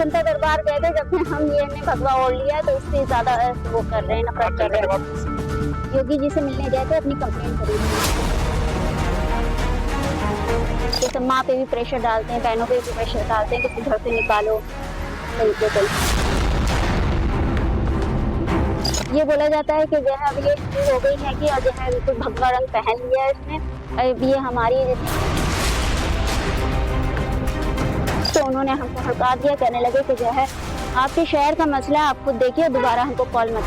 जनता दरबार गए थे, जब से हम ये ने भगवा ओढ़ लिया तो उससे ज्यादा वो कर रहे हैं, नफरत कर रहे हैं। योगी जी से मिलने गए थे, अपनी कंप्लेंट करी थी। तो माँ पे भी प्रेशर डालते हैं, बहनों पे भी प्रेशर डालते हैं कि घर से निकालो तरीके से। ये बोला जाता है कि जो है अब ये शुरू हो गई है कि जो है बिल्कुल भगवा रंग पहन लिया है इसने, अब ये हमारी, तो उन्होंने हमको हड़का दिया, कहने लगे कि जो है आपके शहर का मसला है, आप खुद देखिए, दोबारा हमको कॉल मत।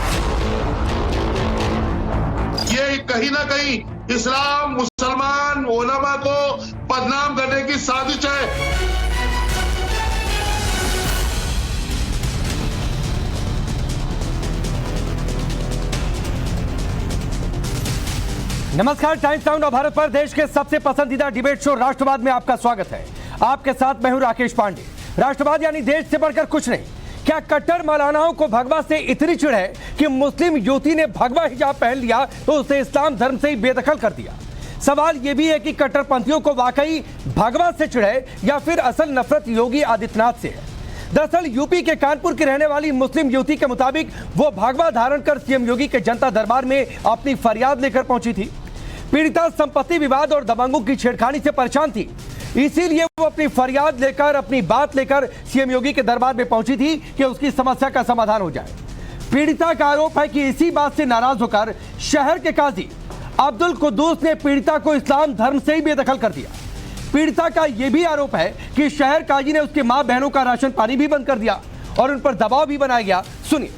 ये कहीं ना कहीं इस्लाम, मुसलमान, उलमा को बदनाम करने की साजिश है। नमस्कार, टाइम्स नाउ भारत पर देश के सबसे पसंदीदा डिबेट शो राष्ट्रवाद में आपका स्वागत है। आपके साथ मैं हूं राकेश पांडे। राष्ट्रवाद यानी देश से बढ़कर कुछ नहीं। क्या कट्टर मौलानाओं को भगवा से इतनी चिढ़ है कि मुस्लिम युवती ने भगवा हिजाब पहन लिया तो उसे इस्लाम धर्म से ही बेदखल कर दिया? सवाल यह भी है कि कट्टरपंथियों को वाकई भगवा से चिढ़ है या फिर असल नफरत योगी आदित्यनाथ से है? दरअसल यूपी के कानपुर की रहने वाली मुस्लिम युवती के मुताबिक वो भगवा धारण कर सीएम योगी के जनता दरबार में अपनी फरियाद लेकर पहुंची थी। पीड़िता संपत्ति विवाद और दबंगों की छेड़खानी से परेशान थी, इसीलिए वो अपनी फरियाद लेकर, अपनी बात लेकर सीएम योगी के दरबार में पहुंची थी कि उसकी समस्या का समाधान हो जाए। पीड़िता का आरोप है कि इसी बात से नाराज होकर शहर के काजी अब्दुल कुद्दूस ने पीड़िता को इस्लाम धर्म से ही बेदखल कर दिया। पीड़िता का यह भी आरोप है कि शहर काजी ने उसके मां बहनों का राशन पानी भी बंद कर दिया और उन पर दबाव भी बनाया गया। सुनिए।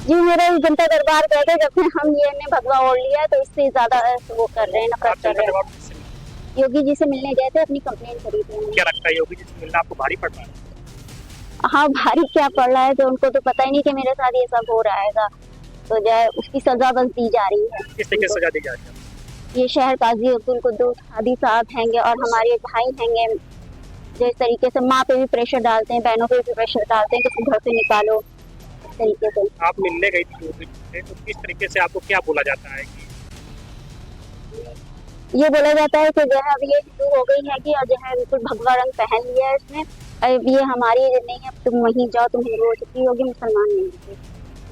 जी, मेरा जनता दरबार गए थे, जब से हम ये ने भगवा ओढ़ लिया तो उससे ज्यादा वो कर रहे हैं, नफरत कर रहे हैं। योगी जी से मिलने गए थे, अपनी कंप्लेंट करी थी। क्या लगता है योगी जी से मिलना आपको भारी पड़ रहा है? हाँ, भारी क्या पड़ रहा है, तो उनको तो पता ही नहीं कि मेरे साथ ये सब हो रहा है, तो जो है उसकी सजा बस दी जा रही है। किस तरीके से सजा दी जा रही है? ये शहर काजी अब्दुल कुद्दूस हादी साहब हैंगे और हमारे भाई हैंगे, जो इस तरीके से माँ पे भी प्रेशर डालते हैं, बहनों पे भी प्रेशर डालते हैं कि घर से निकालो तरीके से। आप मिलने गई थी योगी जी से, तो किस तरीके से आपको क्या बोला जाता है कि ये बोला जाता है कि जो है अब ये शुरू हो गई है कि जो है बिल्कुल भगवा रंग पहन लिया है इसने, अब ये हमारी नहीं है, तुम वहीं जाओ, तुम हिंदू हो चुकी होगी, मुसलमान नहीं होगी,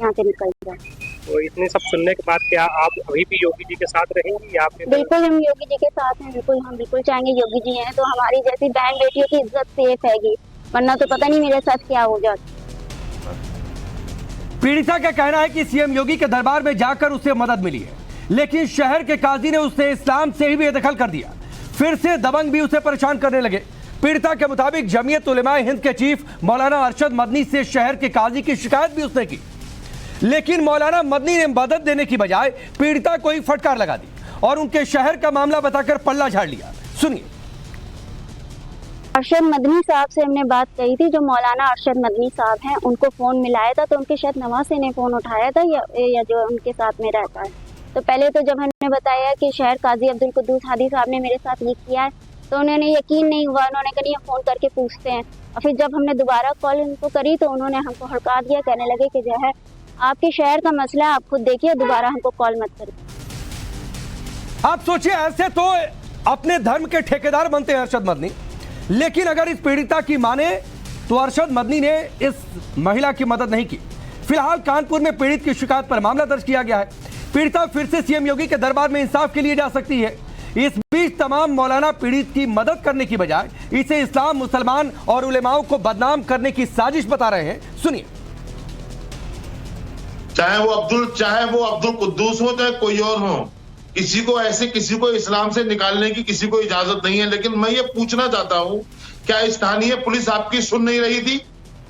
यहाँ से निकल जाओ। तो इतने सब सुनने के बाद क्या आप अभी भी योगी जी के साथ रहेंगी या फिर? बिल्कुल, हम योगी जी के साथ हैं, बिल्कुल, हम बिल्कुल चाहेंगे योगी जी हैं तो हमारी जैसी बहन बेटियों की इज्जत सेफ हैगी, वरना तो पता नहीं मेरे साथ क्या हो जाता। पीड़िता का कहना है कि सीएम योगी के दरबार में जाकर उसे मदद मिली है, लेकिन शहर के काजी ने उसे इस्लाम से ही बेदखल कर दिया। फिर से दबंग भी उसे परेशान करने लगे। पीड़िता के मुताबिक जमीयत उलेमाए हिंद के चीफ मौलाना अरशद मदनी से शहर के काजी की शिकायत भी उसने की, लेकिन मौलाना मदनी ने मदद देने की बजाय पीड़िता को ही फटकार लगा दी और उनके शहर का मामला बताकर पल्ला झाड़ लिया। सुनिए। अरशद मदनी साहब से हमने बात कही थी, जो मौलाना अरशद मदनी साहब हैं, उनको फोन मिलाया था, तो उनके शायद नवासे ने फोन उठाया था या जो उनके साथ में रहता है। तो पहले तो जब हमने बताया कि शहर काजी अब्दुल कुद्दूस हादी साहब ने मेरे साथ ये किया है, तो उन्होंने यकीन नहीं हुआ, उन्होंने कहा नहीं, फोन करके पूछते हैं। और फिर जब हमने दोबारा कॉल उनको करी तो उन्होंने हमको हड़का दिया, कहने लगे कि जो है आपके शहर का मसला है, आप खुद देखिए, दोबारा हमको कॉल मत करिए। आप सोचिए, ऐसे तो अपने धर्म के ठेकेदार बनते हैं अरशद मदनी, लेकिन अगर इस पीड़िता की माने तो अरशद मदनी ने इस महिला की मदद नहीं की। फिलहाल कानपुर में पीड़ित की शिकायत पर मामला दर्ज किया गया है। पीड़िता फिर से सीएम योगी के दरबार में इंसाफ के लिए जा सकती है। इस बीच तमाम मौलाना पीड़ित की मदद करने की बजाय इसे इस्लाम, मुसलमान और उलेमाओं को बदनाम करने की साजिश बता रहे हैं। सुनिए। चाहे वो अब्दुल कुद्दूस हो, चाहे कोई और हो, किसी को ऐसे किसी को इस्लाम से निकालने की किसी को इजाजत नहीं है। लेकिन मैं ये पूछना चाहता हूं, क्या स्थानीय पुलिस आपकी सुन नहीं रही थी?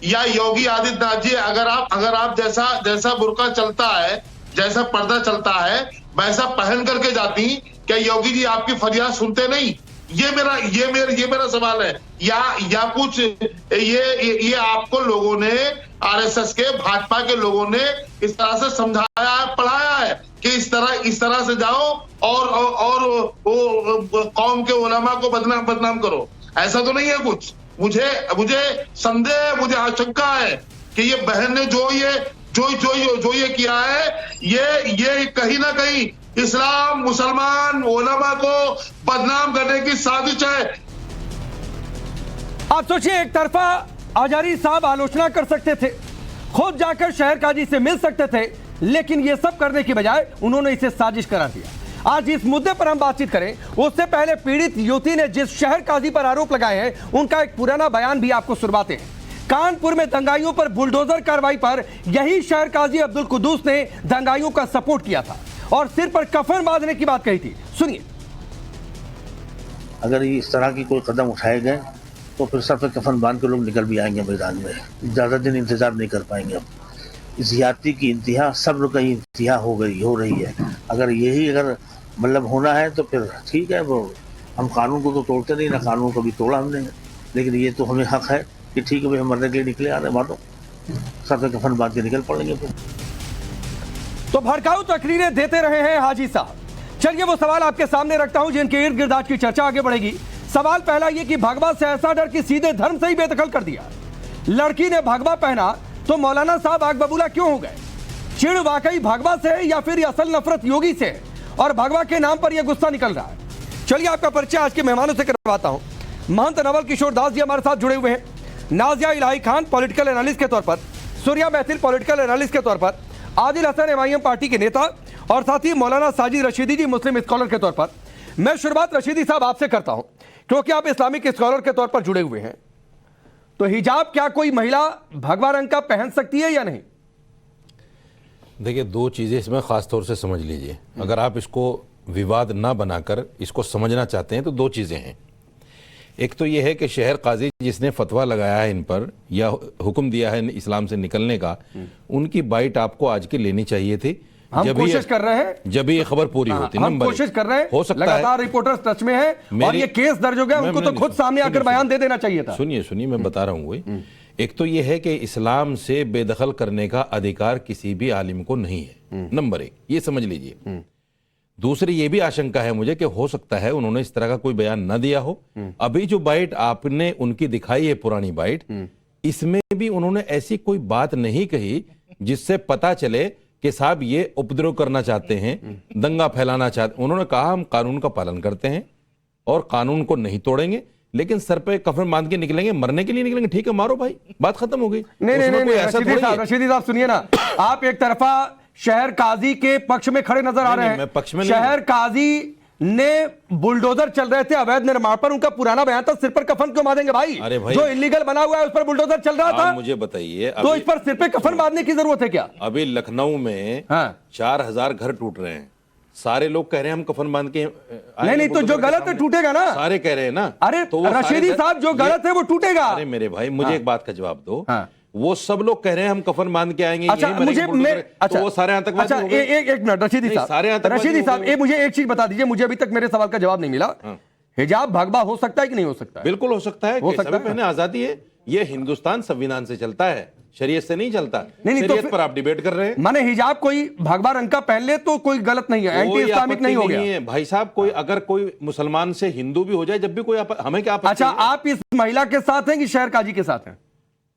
या योगी आदित्यनाथ जी, अगर आप जैसा बुर्का चलता है, जैसा पर्दा चलता है, वैसा पहन करके जाती, क्या योगी जी आपकी फरियाद सुनते नहीं? ये मेरा सवाल है। या कुछ ये आपको लोगों ने, आरएसएस के, भाजपा के लोगों ने इस तरह से समझाया है, पढ़ाया है कि इस तरह से जाओ और कौम के उलमा को बदनाम करो? ऐसा तो नहीं है कुछ। मुझे संदेह, मुझे आशंका है कि ये बहन ने जो ये किया है, ये कहीं ना कहीं इस्लाम, मुसलमान, उलमा को बदनाम करने की साजिश है। आप सोचिए, एक तरफा आजारी साहब आलोचना कर सकते थे, खुद जाकर शहर काजी से मिल सकते थे, लेकिन ये सब करने की बजाय उन्होंने इसे साजिश करार दिया। आज इस मुद्दे पर हम बातचीत करें उससे पहले पीड़ित युवती ने जिस शहर काजी पर आरोप लगाए हैं उनका एक पुराना बयान भी आपको सुनवाते हैं। कानपुर में दंगाइयों पर बुलडोजर कार्रवाई पर यही शहर काजी अब्दुल कुद्दूस ने दंगाइयों का सपोर्ट किया था और सिर पर कफन बांधने की बात कही थी। सुनिए। अगर इस तरह की कोई कदम उठाए गए तो फिर सर पे कफन बांध के लोग निकल भी आएंगे मैदान में, ज़्यादा दिन इंतजार नहीं कर पाएंगे। अब ज्यादती की इंतहा, सब्र की इंतहा हो रही है। अगर मतलब होना है तो फिर ठीक है, वो हम कानून को तो तोड़ते नहीं, ना कानून को भी तोड़ा हमने, लेकिन ये तो हमें हक है कि ठीक है भाई हम मरने के लिए निकले आ रहे मानो, सर पे कफन बांध के निकल पड़ेंगे। तो भड़काऊ तकरीरें देते रहे हैं हाजी साहब। चलिए वो सवाल आपके सामने रखता हूं जिनके इर्द गिर्द आज की चर्चा आगे बढ़ेगी। सवाल पहला ये कि भगवा से ऐसा डर कि सीधे धर्म से ही बेदखल कर दिया। लड़की ने भगवा पहना तो मौलाना साहब आग बबूला क्यों हो गए? चिड़ वाकई भगवा से है या फिर असल नफरत योगी से है और भगवा के नाम पर यह गुस्सा निकल रहा है? चलिए आपका परिचय आज के मेहमानों से करवाता हूं। महंत नवल किशोर दास जी हमारे साथ जुड़े हुए हैं। नाजिया इलाही खान पॉलिटिकल एनालिस्ट के तौर पर, सूर्या महफिल पॉलिटिकल एनालिस्ट के तौर पर, आदिल हसन एमआईएम पार्टी के नेता और साथ ही मौलाना साजिद रशीदी जी मुस्लिम स्कॉलर के तौर पर। मैं शुरुआत रशीदी साहब आपसे करता हूं क्योंकि आप इस्लामिक स्कॉलर के तौर पर जुड़े हुए हैं। तो हिजाब क्या कोई महिला भगवा रंग का पहन सकती है या नहीं? देखिए, दो चीज़ें इसमें ख़ास तौर से समझ लीजिए। अगर आप इसको विवाद ना बनाकर इसको समझना चाहते हैं तो दो चीज़ें हैं। एक तो ये है कि शहर काजी जिसने फतवा लगाया है इन पर या हुक्म दिया है इस्लाम से निकलने का, उनकी बाइट आपको आज की लेनी चाहिए थी। हम कोशिश कर रहे हैं, जब ये खबर पूरी होती। हम कोशिश कर रहे हैं, हो सकता लगातार रिपोर्टर्स टच में है और ये केस दर्ज हो गया, उनको तो खुद सामने आकर बयान दे देना चाहिए था। सुनिए मैं बता रहा हूँ। एक तो ये है कि इस्लाम से बेदखल करने का अधिकार किसी भी आलिम को नहीं है, नंबर एक, ये समझ लीजिए। दूसरी ये भी आशंका है मुझे कि हो सकता है उन्होंने इस तरह का कोई बयान न दिया हो। अभी जो बाइट आपने उनकी दिखाई है, पुरानी बाइट, इसमें भी उन्होंने ऐसी कोई बात नहीं कही जिससे पता चले कि साहब ये उपद्रव करना चाहते हैं, दंगा फैलाना चाहते। उन्होंने कहा हम कानून का पालन करते हैं और कानून को नहीं तोड़ेंगे, लेकिन सर पे कफन बांध के निकलेंगे, मरने के लिए निकलेंगे। ठीक है, मारो भाई, बात खत्म हो गई। नहीं, रशीदी साहब सुनिए ना, आप एक तरफा शहर काजी के पक्ष में खड़े नजर आ रहे हैं। मैं पक्ष में शहर काजी ने बुलडोजर चल रहे थे अवैध निर्माण पर, उनका पुराना बयान था सिर पर कफन क्यों बांधेंगे भाई? अरे भाई, जो इलीगल बना हुआ है उस पर बुलडोजर चल रहा था, मुझे बताइए तो इस पर सिर पे कफन बांधने की जरूरत है क्या? अभी लखनऊ में 4000 घर टूट रहे हैं, सारे लोग कह रहे हैं हम कफन बांध के नहीं तो जो गलत है टूटेगा ना, सारे कह रहे हैं ना। अरे तो रशीदी साहब जो गलत है वो टूटेगा। अरे मेरे भाई, मुझे एक बात का जवाब दो। वो सब लोग कह रहे हैं हम कफन बांध के आएंगे। अच्छा तो वो सारे आतंकवादी हो गए। एक मिनट रशीदी साहब, एक एक चीज बता दीजिए, मुझे अभी तक मेरे सवाल का जवाब नहीं मिला। हिजाब भगवा हो सकता है कि नहीं हो सकता? बिल्कुल हो सकता है, पहने आजादी है। ये हिंदुस्तान संविधान से चलता है, शरीयत से नहीं चलता। शरीयत पर आप डिबेट कर रहे हैं। माने हिजाब कोई भगवा रंग का पहन ले तो कोई गलत नहीं है, एंटी इस्लामिक नहीं हो गया भाई साहब। कोई अगर कोई मुसलमान से हिंदू भी हो जाए, जब भी कोई हमें क्या? अच्छा, आप इस महिला के साथ हैं कि शहर काजी के साथ हैं?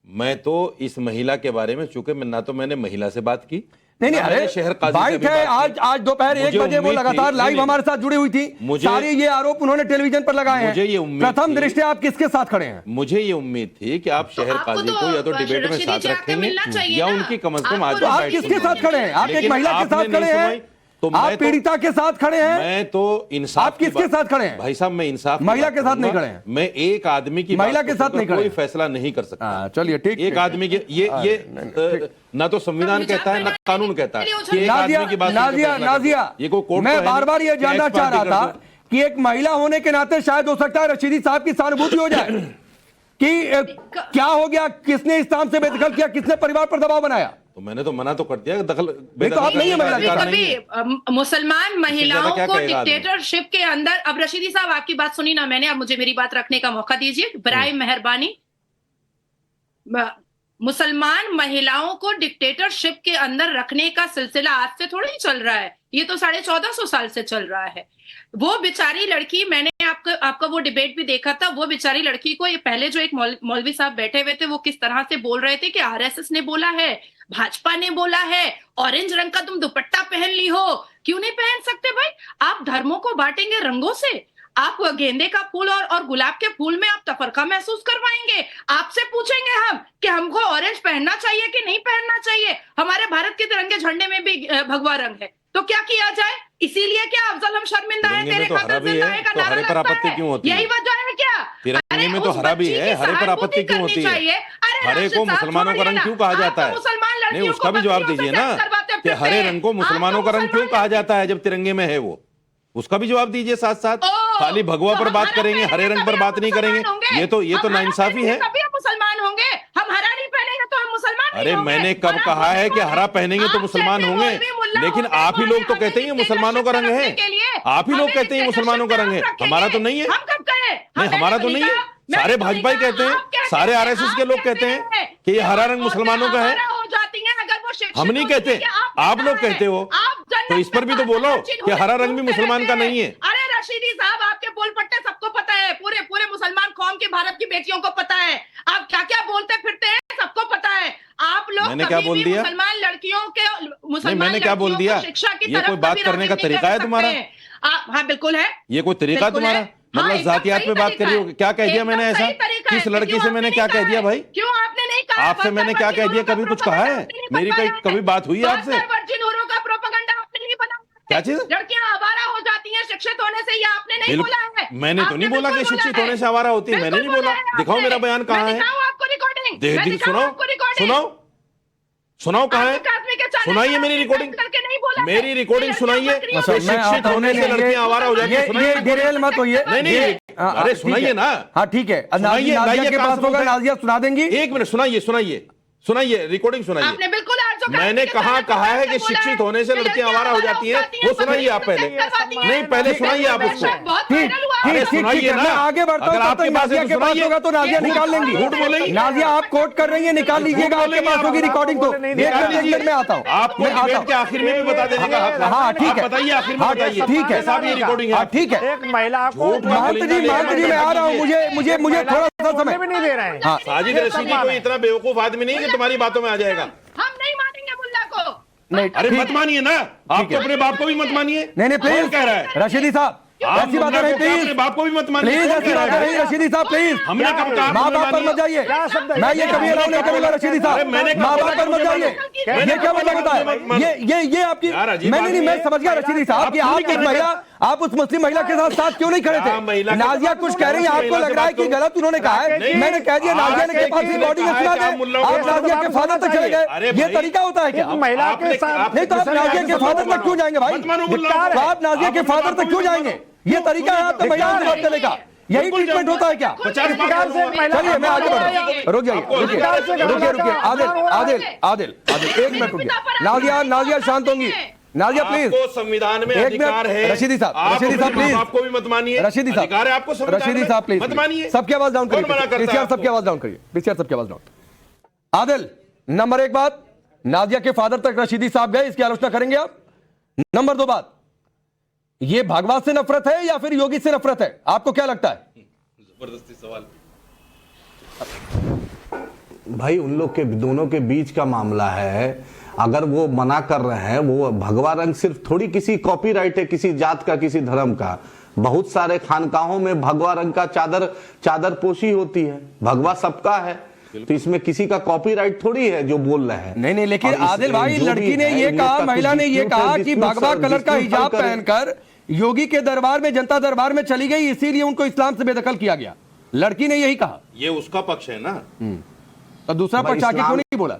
मैं तो इस महिला के बारे में, चूंकि ना तो मैंने महिला से बात की, नहीं अरे शहर काजी है। आज दोपहर 1 बजे वो लगातार लाइव हमारे साथ जुड़ी हुई थी। सारे ये आरोप उन्होंने टेलीविजन पर लगाए हैं। मुझे ये उम्मीद, प्रथम दृष्टया आप किसके साथ खड़े हैं? मुझे ये उम्मीद थी कि आप शहर काजी को या तो डिबेट में साथ रखेंगे या उनकी कम से कम आज। आप किसके साथ खड़े हैं? आप एक महिला के साथ खड़े हैं, तो आप पीड़िता के साथ खड़े हैं। मैं तो इंसाफ, आप किसके साथ खड़े हैं? भाई साहब मैं इंसाफ, महिला के साथ नहीं खड़े हैं। मैं एक आदमी की महिला के साथ नहीं खड़े, कोई फैसला नहीं कर सकता। चलिए ठीक, एक आदमी की ये ना तो संविधान कहता है ना कानून कहता है। नाजिया, मैं बार बार ये जानना चाह रहा था कि एक महिला होने के नाते शायद हो सकता है रशीदी साहब की सहानुभूति हो जाए कि क्या हो गया, किसने इस्लाम से बेदखल किया, किसने परिवार पर दबाव बनाया? तो मैंने तो मना तो कर दिया, दखल तो आप नहीं है महिला। कभी मुसलमान महिलाओं को डिक्टेटरशिप के अंदर, अब रशीदी साहब आपकी बात सुनी ना मैंने, अब मुझे मेरी बात रखने का मौका दीजिए बराए मेहरबानी। मुसलमान महिलाओं को डिक्टेटरशिप के अंदर रखने का सिलसिला आज से थोड़ा ही चल रहा है, ये तो 1450 साल से चल रहा है। वो बेचारी लड़की, मैंने आपका वो डिबेट भी देखा था, वो बेचारी लड़की को ये पहले जो एक मौलवी साहब बैठे हुए थे वो किस तरह से बोल रहे थे कि आरएसएस ने बोला है, भाजपा ने बोला है, ऑरेंज रंग का तुम दुपट्टा पहन ली हो। क्यों नहीं पहन सकते भाई? आप धर्मों को बांटेंगे रंगों से? आप गेंदे का फूल और गुलाब के फूल में आप तफरका महसूस करवाएंगे? आपसे पूछेंगे हम कि हमको ऑरेंज पहनना चाहिए कि नहीं पहनना चाहिए? हमारे भारत के तिरंगे झंडे में भी भगवा रंग है, तो क्या किया जाए? इसीलिए क्या अफजल हम शर्मिंदा है? तेरे खातिर जिंदा है का नारा लगता है, यही वजह है क्या? तिरंगे में तो हरा भी है, हरे पर आपत्ति क्यों होती है? हरे को मुसलमानों का रंग क्यों कहा जाता है? नहीं, उसका भी जवाब दीजिए ना कि हरे रंग को मुसलमानों का रंग क्यों कहा जाता है जब तिरंगे में है वो? उसका भी जवाब दीजिए साथ साथ। खाली भगवा पर बात करेंगे, हरे रंग पर बात नहीं करेंगे, ये तो नाइंसाफी है। तभी हम मुसलमान होंगे। हम हरा नहीं पहनेंगे तो हम मुसलमान नहीं अरे होंगे। मैंने कब कहा है कि हरा पहनेंगे तो मुसलमान होंगे? लेकिन आप ही लोग तो कहते हैं मुसलमानों का रंग है, आप ही लोग कहते हैं मुसलमानों का रंग है, हमारा तो नहीं है। हम कब कहे? नहीं, हमारा तो नहीं है। सारे भाजपा ही कहते हैं, सारे आरएसएस के लोग कहते हैं कि ये हरा रंग मुसलमानों का है। हम नहीं कहते, आप लोग कहते हो, तो इस पर भी तो बोलो कि हरा रंग भी मुसलमान का नहीं है। अरे रशीदी साहब, आपके बोल पट्टे सबको पता है, पूरे पूरे मुसलमान कौम की, भारत की बेटियों को पता है आप क्या क्या बोलते फिरते हैं, सबको पता है। आप लोग मैंने क्या बोल दिया? मुसलमान लड़कियों के नहीं, मैंने क्या बोल दिया? शिक्षा की ये कोई बात करने का तरीका है तुम्हारा? हाँ बिल्कुल है। ये कोई तरीका तुम्हारा? मतलब जातियात पे बात करी हो? क्या कह दिया मैंने ऐसा? किस लड़की से मैंने क्या कह दिया भाई? क्यों आपने नहीं कहा? आपसे मैंने क्या कह दिया? कभी कुछ कहा है? मेरी कभी बात हुई है आपसे? का प्रोपेगेंडा आपने नहीं बना। क्या चीज? लड़कियां आवारा हो जाती हैं शिक्षित होने से, ये आपने नहीं बोला है। मैंने तो नहीं बोला कि शिक्षित होने से आवारा होती है, मैंने नहीं बोला। दिखाओ मेरा बयान कहाँ है? आपको रिकॉर्डिंग सुनाओ कहाँ है? सुनाइए मेरी रिकॉर्डिंग, मेरी रिकॉर्डिंग सुनाइए। शिक्षित होने से लड़कियां आवारा हो जाती है। ये डिरेल मत होइए। नहीं, अरे सुनाइए ना। हाँ ठीक है, नाजिया के पास होगा, नाजिया सुना देंगी। एक मिनट, सुनाइए रिकॉर्डिंग सुनाइए। आपने बिल्कुल मैंने कहा है कि शिक्षित होने से लड़कियां आवारा हो जाती हैं, वो सुनाइए आप पहले। नहीं, पहले सुनाइए आप उसको। ठीक, मैं आगे बढ़ता हूँ। आपके पास होगा तो नाजिया निकाल लेंगी। झूठ बोलेंगी। नाजिया आप कोट कर रही है, निकाल लीजिएगा, आपके पास होगी रिकॉर्डिंग तो। एक मिनट में आता हूँ, आपको डिबेट के आखिर में भी बता देने का हक है। हाँ ठीक है, बताइए आखिर में, बताइए। ठीक है साहब, ये रिकॉर्डिंग है। ठीक है। एक महिला को महंत जी मैं आ रहा हूँ, मुझे थोड़ा सा समय भी नहीं दे रहे हैं। हाँ, साजिद रशीदी कोई इतना बेवकूफ आदमी नहीं कि तुम्हारी बातों में आ जाएगा। हम नहीं मानेंगे मुल्ला को। नहीं, अरे मत मानिए ना, आप तो अपने बाप को भी मत मानिए। नहीं कौन प्लीज कह रहा है? रशीदी साहब ऐसी बातें नहीं, अपने प्लीज बाप को भी मत मानिए। प्लीज ऐसी बातें नहीं रशीदी साहब, प्लीज। हमने कब कहा? माँ बाप पर मत जाइए, मैं ये कभी अलाउ नहीं करूंगा रशीदी साहब। माँ बाप पर मत जाइए, ये क्या मतलब होता है? ये आपकी, मैं समझ गया रशीदी साहब कि आप उस मुस्लिम महिला के साथ क्यों नहीं खड़े थे? नाजिया कुछ कह रही है, आपको लग रहा है कि गलत उन्होंने कहा है। मैंने कह दिया नाजिया ने के पास रिकॉर्डिंग सुना दे, आप नाजिया के फादर तक चले गए। ये तरीका होता है क्या? महिला के साथ नहीं तो आप नाजिया के फादर तक क्यों जाएंगे भाई? आप नाजिया के फादर तक क्यों जाएंगे? ये तरीका है आपका महिलाओं से बात करने का? यही ट्रीटमेंट होता है क्या? 50 चलिए मैं आगे बढ़ रहा हूँ। रुक जाइए, रुकिए। आदिल एक मिनट रुकिए। नाजिया शांत होंगी। नाजिया प्लीज। आपको संविधान में अधिकार है। रशीदी साहब प्लीज। आपको भी मत मानिए। रशीदी साहब, अधिकार है आपको संविधान में। रशीदी साहब प्लीज मत मानिए। सबकी आवाज डाउन करिए। कौन मना करता है पीसीआर आपको? सबकी आवाज डाउन करिए। पीसीआर सबकी आवाज डाउन। आदिल, नंबर 1 बात, नाजिया के फादर तक रशीदी साहब गए, इसकी आलोचना करेंगे आप? नंबर 2 बात, ये भगवा से नफरत है या फिर योगी से नफरत है? आपको क्या लगता है? जबरदस्ती सवाल। भाई उन लोग के दोनों के बीच का मामला है। अगर वो मना कर रहे हैं, वो भगवा रंग सिर्फ थोड़ी किसी कॉपीराइट है किसी जात का, किसी धर्म का। बहुत सारे खानकाहों में भगवा रंग का चादर पोशी होती है, भगवा सबका है, तो इसमें किसी का कॉपीराइट थोड़ी है जो बोल रहे हैं। नहीं, लेकिन आदिल भाई, लड़की ने ये कहा, महिला ने ये कहा कि भगवा कलर का हिजाब पहनकर योगी के दरबार में, जनता दरबार में चली गई, इसीलिए उनको इस्लाम से बेदखल किया गया। लड़की ने यही कहा। ये उसका पक्ष है ना, तो दूसरा पक्ष आके क्यों नहीं बोला?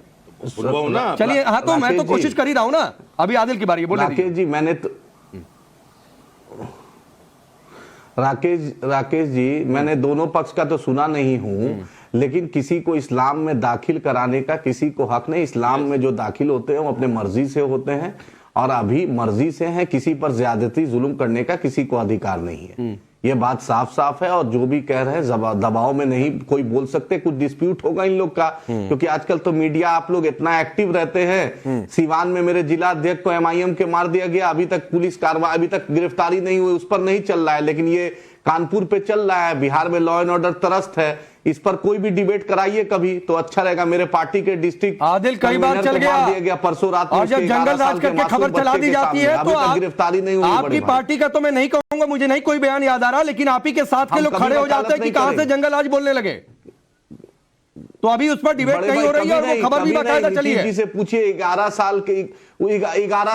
ना। चलिए, हाँ तो मैं तो कोशिश कर ही रहा हूं ना। अभी आदिल की बारी है, बोले राकेश जी। राकेश जी, मैंने दोनों पक्ष का तो सुना नहीं हूं, लेकिन किसी को इस्लाम में दाखिल कराने का किसी को हक नहीं। इस्लाम में जो दाखिल होते हैं वो अपने मर्जी से होते हैं, और अभी मर्जी से हैं। किसी पर ज्यादती जुल्म करने का किसी को अधिकार नहीं है। ये बात साफ साफ है। और जो भी कह रहे हैं दबाव में नहीं कोई बोल सकते, कुछ डिस्प्यूट होगा इन लोग का, क्योंकि आजकल तो मीडिया आप लोग इतना एक्टिव रहते हैं। सिवान में मेरे जिला अध्यक्ष को MIM के मार दिया गया, अभी तक पुलिस कार्रवाई, अभी तक गिरफ्तारी नहीं हुई, उस पर नहीं चल रहा है, लेकिन ये कानपुर पे चल रहा है, बिहार में लॉ एंड ऑर्डर त्रस्त है, इस पर कोई भी डिबेट कराइए कभी तो अच्छा रहेगा। मेरे पार्टी के डिस्ट्रिक्ट आदिल कई बार चल गया परसों रात में, और जब जंगल राज करके खबर चला दी जाती है तो गिरफ्तारी नहीं हुई। आपकी पार्टी का तो मैं नहीं कहूंगा, मुझे नहीं कोई बयान याद आ रहा, लेकिन आप ही के साथ के लोग खड़े हो जाते हैं कि कहां से जंगल राज बोलने लगे। तो अभी उस पर डिबेट नहीं हो रही है और वो खबर भी बाकायदा चली है। से पूछिए 11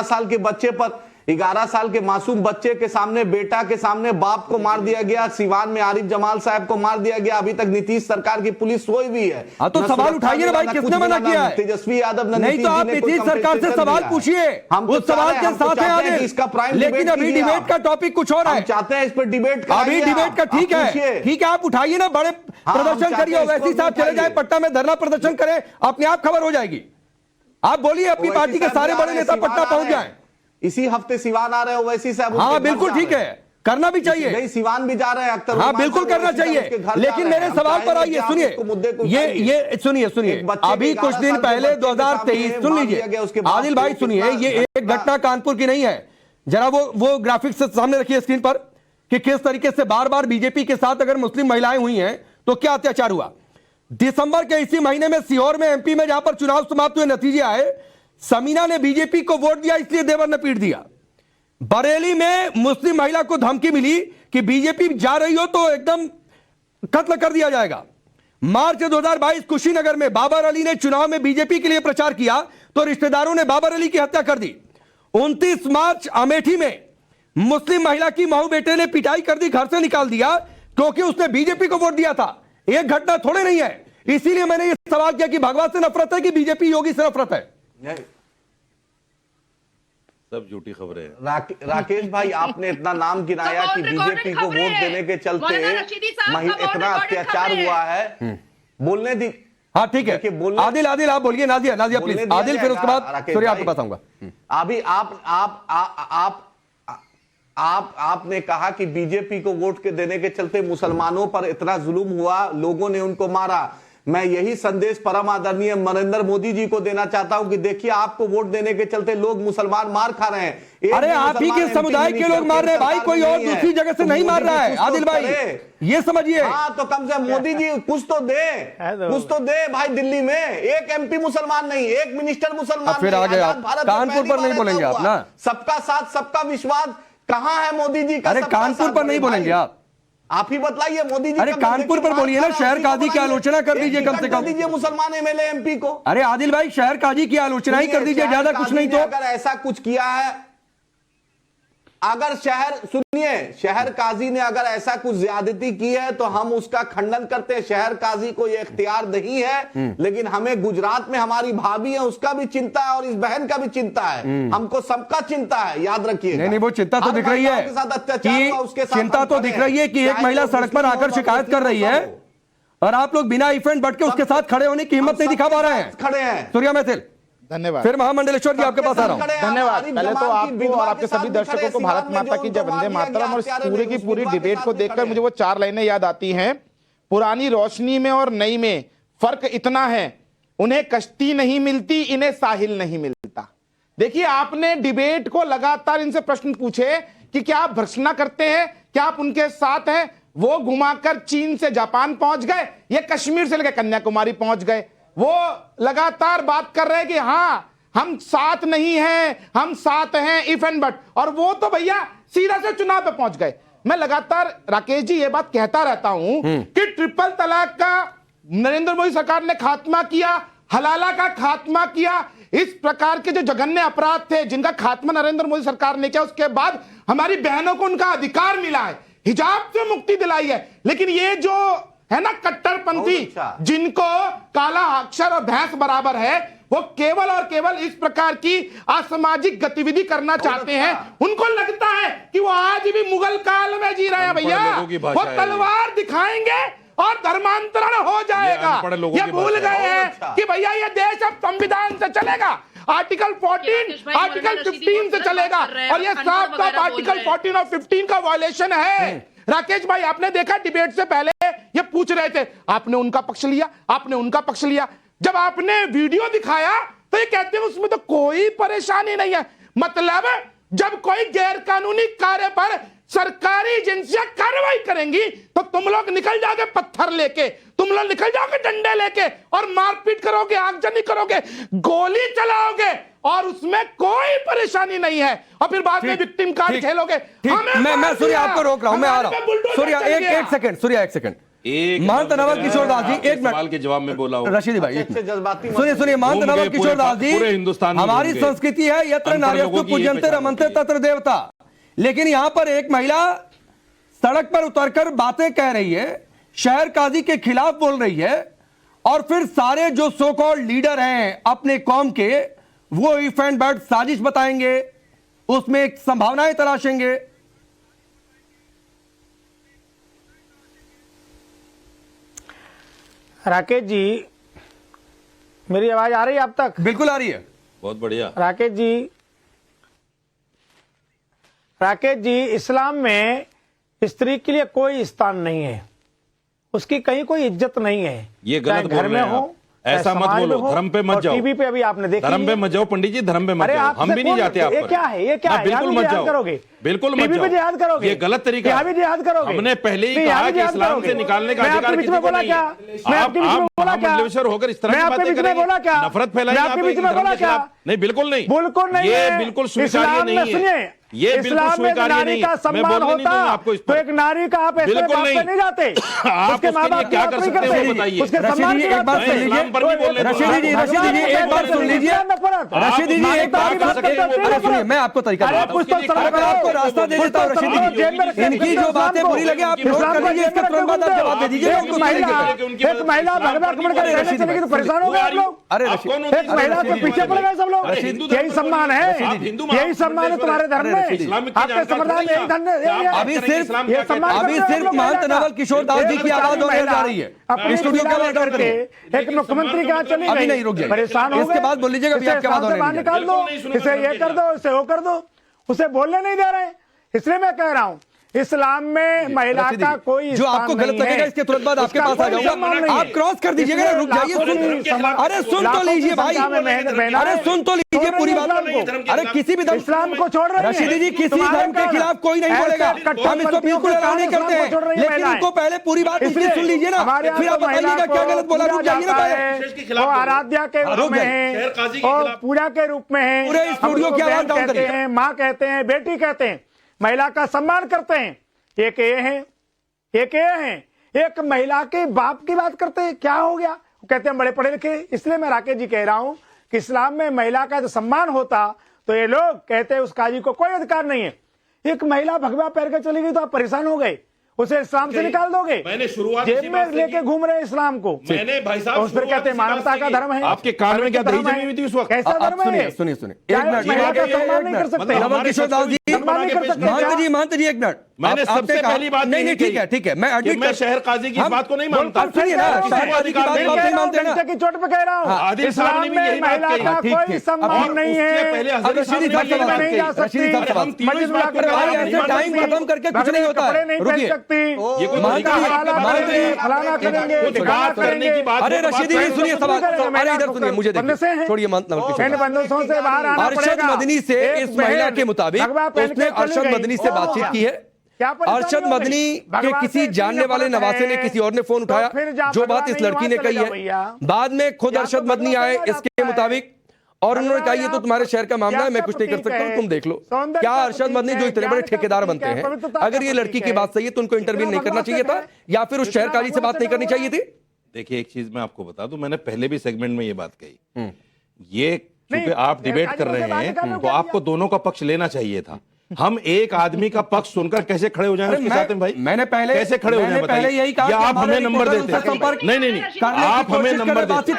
साल के बच्चे पर, 11 साल के मासूम बच्चे के सामने, बेटा के सामने बाप को मार दिया गया। सिवान में आरिफ जमाल साहब को मार दिया गया। अभी तक नीतीश सरकार की पुलिस सोई भी है। तो सवाल उठाइए ना भाई, किसने मना किया है? तेजस्वी यादव नहीं तो आप नीतीश सरकार से सवाल पूछिए, उस सवाल के साथ है आदिल। लेकिन अभी डिबेट का टॉपिक कुछ और है, चाहते हैं इस पर डिबेट। अभी डिबेट का ठीक है, आप उठाइए ना, बड़े प्रदर्शन करिए, वैसी साहब चले जाए पटना में धरना प्रदर्शन करें, अपने आप खबर हो जाएगी। आप बोलिए अपनी पार्टी के सारे बड़े नेता पटना पहुंच जाए। इसी हफ्ते सिवान आ रहे हो, वैसी साहब। हाँ बिल्कुल ठीक है, करना भी चाहिए। नहीं, सिवान भी जा रहे हैं अख्तर। हाँ बिल्कुल करना चाहिए, लेकिन मेरे सवाल पर आइए, सुनिए ये सुनिए अभी कुछ दिन पहले 2023, सुन लीजिए आदिल भाई, सुनिए, ये एक घटना कानपुर की नहीं है। जरा वो ग्राफिक्स सामने रखिए स्क्रीन पर कि किस तरीके से बार बार बीजेपी के साथ अगर मुस्लिम महिलाएं हुई हैं तो क्या अत्याचार हुआ। दिसंबर के इसी महीने में सीहोर में, एमपी में, जहां पर चुनाव समाप्त हुए, नतीजे आए, समीना ने बीजेपी को वोट दिया इसलिए देवर ने पीट दिया। बरेली में मुस्लिम महिला को धमकी मिली कि बीजेपी जा रही हो तो एकदम कत्ल कर दिया जाएगा। मार्च 2022 कुशीनगर में बाबर अली ने चुनाव में बीजेपी के लिए प्रचार किया तो रिश्तेदारों ने बाबर अली की हत्या कर दी। 29 मार्च अमेठी में मुस्लिम महिला की महू बेटे ने पिटाई कर दी, घर से निकाल दिया क्योंकि उसने बीजेपी को वोट दिया था। एक घटना थोड़े नहीं है, इसीलिए मैंने यह सवाल किया कि भगवा से नफरत है कि बीजेपी योगी से नफरत है। सब झूठी खबरें हैं। राकेश भाई, आपने इतना नाम गिनाया कि बीजेपी को वोट देने के चलते इतना अत्याचार हुआ है, बोलने दी। हाँ ठीक है, आदिल आप बोलिए, नाजिया प्लीज, आदिल, फिर उसके बाद सूर्य आपके पास आऊंगा। अभी आपने कहा कि बीजेपी को वोट के देने के चलते मुसलमानों पर इतना जुल्म हुआ, लोगों ने उनको मारा। मैं यही संदेश परम आदरणीय नरेंद्र मोदी जी को देना चाहता हूं कि देखिए, आपको वोट देने के चलते लोग मुसलमान मार खा रहे हैं। अरे आप ही के समुदाय के लोग मार रहे हैं भाई, कोई और दूसरी जगह से नहीं मार रहा है। आदिल भाई ये समझिए। हाँ तो कम से कम मोदी जी कुछ तो दे भाई। दिल्ली में एक एमपी मुसलमान नहीं, एक मिनिस्टर मुसलमान। फिर आ गए आप कानपुर पर, नहीं बोलेंगे आप ना? सबका साथ सबका विश्वास कहाँ है मोदी जी का? अरे कानपुर पर नहीं बोलेंगे आप ही बताइए मोदी जी। अरे कानपुर पर बोलिए ना, शहर काजी की आलोचना कर दीजिए कम से कम। दीजिए मुसलमान एमएलए एमपी को। अरे आदिल भाई, शहर काजी की आलोचना ही कर दीजिए, ज्यादा कुछ नहीं। तो अगर ऐसा कुछ किया है, अगर शहर काजी ने अगर ऐसा कुछ ज्यादती की है तो हम उसका खंडन करते हैं। शहर काजी को यह इख्तियार नहीं है, लेकिन हमें गुजरात में हमारी भाभी है उसका भी चिंता है और इस बहन का भी चिंता है। हमको सबका चिंता है, याद रखिए। नहीं वो चिंता तो दिख रही है कि चिंता तो दिख रही है कि एक महिला सड़क पर आकर शिकायत कर रही है और आप लोग बिना इफेंट बट के उसके साथ खड़े होने की हिम्मत नहीं दिखा पा रहे हैं। खड़े हैं सूर्या मैथिल। धन्यवाद। फिर महामंडलेश्वर जी आपके पास आ रहा हूं। धन्यवाद। पहले तो आपको और आपके सभी दर्शकों को भारत माता की जय, वंदे मातरम। और पूरे की पूरी डिबेट को देखकर मुझे वो 4 लाइनें याद आती हैं। पुरानी रोशनी में और नई में फर्क इतना है, उन्हें कश्ती नहीं मिलती, इन्हें साहिल नहीं मिलता। देखिए, आपने डिबेट को लगातार इनसे प्रश्न पूछे कि क्या आप भर्त्सना करते हैं, क्या आप उनके साथ हैं? वो घुमाकर चीन से जापान पहुंच गए, ये कश्मीर से लेकर कन्याकुमारी पहुंच गए। वो लगातार बात कर रहे हैं कि हाँ हम साथ नहीं हैं, हम साथ हैं इफ एंड बट, और वो तो भैया सीधा से चुनाव पे पहुंच गए। मैं लगातार राकेश जी ये बात कहता रहता हूं कि ट्रिपल तलाक का नरेंद्र मोदी सरकार ने खात्मा किया, हलाला का खात्मा किया। इस प्रकार के जो जघन्य अपराध थे जिनका खात्मा नरेंद्र मोदी सरकार ने किया, उसके बाद हमारी बहनों को उनका अधिकार मिला है, हिजाब से मुक्ति दिलाई है। लेकिन ये जो है ना कट्टरपंथी, जिनको काला अक्षर और भैंस बराबर है, वो केवल और केवल इस प्रकार की असामाजिक गतिविधि करना चाहते हैं। उनको लगता है कि वो आज भी मुगल काल में जी रहे हैं भैया। वो तलवार दिखाएंगे और धर्मांतरण हो जाएगा। ये भूल गए हैं कि भैया ये देश अब संविधान से चलेगा, आर्टिकल 14, आर्टिकल 15 से चलेगा, और ये साफ साफ आर्टिकल 14 और 15 का वायलेशन है। राकेश भाई, आपने देखा डिबेट से पहले ये पूछ रहे थे, आपने उनका पक्ष लिया, आपने उनका पक्ष लिया। जब आपने वीडियो दिखाया तो ये कहते हैं उसमें तो कोई परेशानी नहीं है। मतलब जब कोई गैर कानूनी कार्य पर सरकारी एजेंसियां कार्रवाई करेंगी तो तुम लोग निकल जाओगे पत्थर लेके, तुम लोग निकल जाओगे डंडे लेके और मारपीट करोगे, आगजनी करोगे, गोली चलाओगे और उसमें कोई परेशानी नहीं है और फिर बाद में विक्टिम कार्ड खेलोगे। मैं सूर्या आपको रोक रहा हूं, मैं आ रहा हूं। सूर्या एक सेकंड, सूर्या एक सेकंड। महंत नवल किशोर दास जी, एक मिनट सवाल के जवाब में बोला हूं। रशीदी भाई एक मिनट सुनिए। महंत नवल किशोर दास जी, हमारी संस्कृति है यत्र नार्यस्तु पूज्यन्ते रमन्ते तत्र देवता, लेकिन यहां पर एक महिला सड़क पर उतरकर बातें कह रही है, शहर काजी के खिलाफ बोल रही है और फिर सारे जो सो कॉल्ड लीडर हैं अपने कौम के, वो इफ एंड बट साजिश बताएंगे, उसमें एक संभावनाएं तलाशेंगे। राकेश जी, मेरी आवाज आ रही है अब तक? बिल्कुल आ रही है। बहुत बढ़िया। राकेश जी, इस्लाम में स्त्री के लिए कोई स्थान नहीं है, उसकी कहीं कोई इज्जत नहीं है। ये गलत घर में हो, ऐसा मत बोलो, धर्म पे मत जाओ। टीवी पे अभी आपने देखा, धर्म पे मत जाओ पंडित जी, धर्म पे मत जाओ, हम भी नहीं जाते आप पर। ये क्या है, ये क्या है? बिल्कुल मत जाओ, करोगे, बिल्कुल मत टीवी पे जिहाद करोगे, ये गलत तरीका है। जिहाद करोगे। हमने पहले ही कहा कि इस्लाम से निकालने का अधिकार किसी को नहीं है। आप महामंडलेश्वर होकर इस तरह की बातें करेंगे, नफरत फैलाएंगे आप एक धर्म के खिलाफ। नहीं, बिल्कुल नहीं, ये बिल्कुल स्वीकार्य नहीं है, ये बिल्कुल स्वीकार्य नहीं है। मैं बोलने नहीं दूंगा आपको इस पर। एक नारी का आप बिल्कुल नहीं जाते, आप उसके लिए क्या कर सकते हैं वो बताइए। एक बात सुन लीजिए, रशीदी जी एक बात सुन लीजिए, रशीदी जी एक बात कर सकते हैं। सुनिए, मैं आपको तरीका अगर आपको रास्ता दे देता हूँ रशीदी जी, इनकी जो बातें बुरी लगे आप नोट कर लीजिए, इसके तुरंत बाद आप जवाब दे दीजिए। एक महिला भगवा आक्रमण करने चलेगी तो परेशान हो गए आप लोग। अरे एक महिला के पीछे पड़ गए सब लोग। यही सम्मान है, यही सम्मान है तुम्हारे धर्म में, आपके संप्रदाय में यही धर्म है। अभी सिर्फ महंत नवल किशोर दास जी की आवाज और जा रही है अपने स्टूडियो के अंदर करके एक मुख्यमंत्री कहाँ चली गई, नहीं रुक जाइए, परेशान हो गए। इसके बाद बोल लीजिएगा बाहर निकाल दो, इसे ये कर दो, इसे वो कर दो, उसे बोलने नहीं दे रहे। इसलिए मैं कह रहा हूँ इस्लाम में महिला का कोई जो आपको गलत लगेगा इसके तुरंत बाद आपके पास आ जाऊंगा, आप क्रॉस कर दीजिएगा। रुक जाइए, अरे सुन तो लीजिए भाई, अरे सुन तो लीजिए पूरी बात। अरे किसी भी इस्लाम को छोड़ रहे हैं रशीदी जी, किसी धर्म के खिलाफ कोई नहीं बोलेगा, हम इसको बिल्कुल अलाउ नहीं करते हैं, लेकिन उनको पहले पूरी बात इसकी सुन लीजिए ना, फिर आप बताइएगा क्या गलत बोला। रुक जाइए ना पहले, वो आराध्या के रूप में है और पूजा के रूप में है, पूरे स्टूडियो की आवाज डाउन कहते हैं, माँ कहते हैं, बेटी कहते हैं, महिला का सम्मान करते हैं। एक ये है, एक ये है, एक महिला के बाप की बात करते हैं, क्या हो गया? कहते हैं बड़े पढ़े लिखे। इसलिए मैं राकेश जी कह रहा हूं कि इस्लाम में महिला का जो सम्मान होता तो ये लोग कहते हैं उस काजी को कोई अधिकार नहीं है। एक महिला भगवा पैर के चली गई तो आप परेशान हो गए, उसे इस्लाम से निकाल दोगे। मैंने शुरुआत जेब में लेके घूम रहे इस्लाम को, मैंने भाई साहब उस पर कहते हैं मानवता का धर्म है। आपके कान में क्या दही जमी हुई थी उस वक्त? कैसा धर्म है? सुनिए एक मिनट, महिला का सम्मान नहीं कर सकते, नवल किशोर दास जी, महंत जी एक मिनट, मैंने सबसे पहली बात नहीं ठीक है, मैं एडमिट मैं शहर काजी की बात को नहीं मानता। सुनिए ना, शहर काजी की बात आप नहीं मानते ना की चोट पे कह रहा हूँ, इस्लाम में महिला का कोई सम्मान नहीं है। रशीदी साहब नहीं जा सकती, मस्जिद में आकर ऐसे टाइम खत्म करके कुछ नहीं होता है। नहीं पहन सकती, फलाना करेंगे, अरे रशीदी जी सुनिए सवाल, अरे इधर सुनिए, मुझे देखिए, छोड़िए बंदों से बाहर आना अरशद पड़ेगा। मदनी से इस महिला के मुताबिक उसने अरशद मदनी से बातचीत की है। अरशद मदनी के किसी जानने वाले नवासे ने किसी और ने फोन उठाया, जो बात इस लड़की ने कही है। बाद में खुद अरशद मदनी आए इसके मुताबिक और उन्होंने कहा ये तो तुम्हारे शहर का मामला है, मैं कुछ नहीं कर सकता हूं, तुम देख लो। क्या अरशद मदनी जो इतने बड़े ठेकेदार बनते हैं, अगर ये लड़की की बात सही है तो उनको इंटरव्यू नहीं करना चाहिए था या फिर उस शहर काजी से बात नहीं करनी चाहिए थी? देखिए एक चीज मैं आपको बता दूं, मैंने पहले भी सेगमेंट में ये बात कही, ये क्योंकि आप डिबेट कर रहे हैं तो आपको दोनों का पक्ष लेना चाहिए था। हम एक आदमी का पक्ष सुनकर कैसे खड़े हो जाएंगे उसके साथ में? भाई मैंने पहले कैसे खड़े हो जाए पहले यही कहा या आप हमें नंबर देते? नहीं, आप हमें नंबर देते।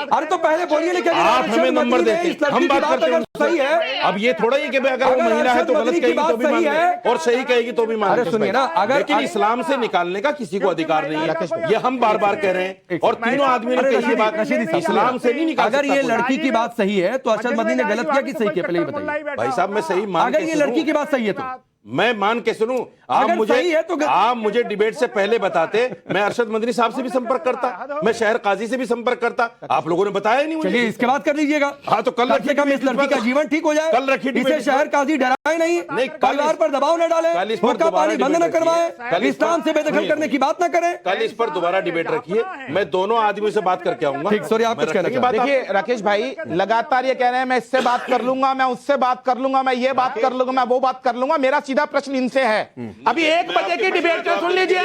अरे तो पहले बोलिए, लेकिन आप हमें नंबर देते, हम बात करते हैं। सही है, अब ये थोड़ा ही कि अगर वो महिला है तो गलत कहेगी तो भी मान लें और सही कहेगी तो भी मान लें। सुनिए ना, अगर लेकिन इस्लाम से निकालने का किसी को अधिकार नहीं है, ये हम बार बार कह रहे हैं और तीनों आदमी ने कही बात, इस्लाम से नहीं निकाल। अगर ये लड़की की बात सही है तो अरशद मदनी ने गलत किया कि सही किया, पहले ही बताइए भाई साहब। मैं सही मान, अगर ये लड़की की बात सही है तो मैं मान के सुनूं, अगर सही है तो आप मुझे डिबेट से पहले बताते, मैं अरशद मदनी साहब से भी संपर्क करता, मैं शहर काजी से भी संपर्क करता। आप लोगों ने बताया ही नहीं मुझे। चलिए इसके बाद कर लीजिएगा। हाँ तो कल रखिए, कम इस लड़की का जीवन ठीक हो जाए। कल रखिए, इसे शहर काजी डराए नहीं, परिवार पर दबाव न डाले, हुक्का पानी बंद न करवाए, इस्लाम से बेदखल करने की बात न करें। कल इस पर दोबारा डिबेट रखिए, मैं दोनों आदमियों से बात करके आऊंगा। ठीक, सॉरी, आप कुछ कहना चाहते हैं? देखिए राकेश भाई लगातार ये कह रहे हैं मैं इससे बात कर लूंगा, मैं उससे बात कर लूंगा, मैं ये बात कर लूंगा, मैं वो बात कर लूंगा। मेरा सीधा प्रश्न इनसे है, अभी 1 बजे की डिबेट सुन लीजिए,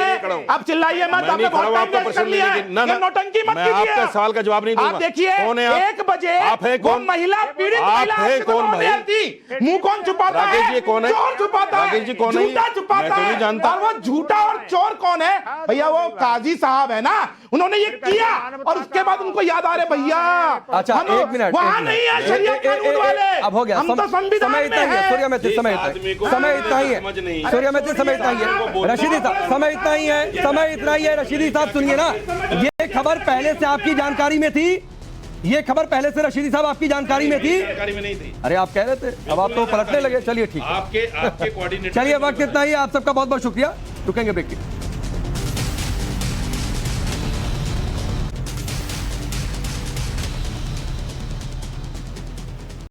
अब चिल्लाइए मत, आपने बहुत टाइम वेस्ट कर लिया है, नौटंकी मत कीजिए। आपका सवाल का जवाब नहीं दूंगा। आप देखिए 1 बजे आप है कौन? महिला पीड़ित महिला कौन भाई? मुंह कौन छुपाता है? राकेश जी कौन है? चोर छुपाता है, राकेश जी कौन है? झूठा छुपाता है, जानता। और वो झूठा और चोर कौन है भैया? वो काजी साहब है ना, उन्होंने ये किया और उसके बाद उनको याद आ रहे भैया। अच्छा, एक मिनट, वहां नहीं है शरीयत कानून वाले, अब हो गया, हम तो संविधान में हैं। सूर्या में समय इतना ही है, सूर्या में समय इतना ही है। रशीदी साहब समय इतना ही है, समय इतना ही है। रशीदी साहब सुनिए ना, ये खबर पहले से आपकी जानकारी में थी, ये खबर पहले से रशीदी साहब आपकी जानकारी में थी? जानकारी में नहीं थी। अरे आप कह रहे थे, अब आप तो पलटने लगे। चलिए ठीक है, आपके कोऑर्डिनेटर। चलिए वक्त इतना ही, आप सबका बहुत बहुत शुक्रिया। रुकेंगे ब्रेक के।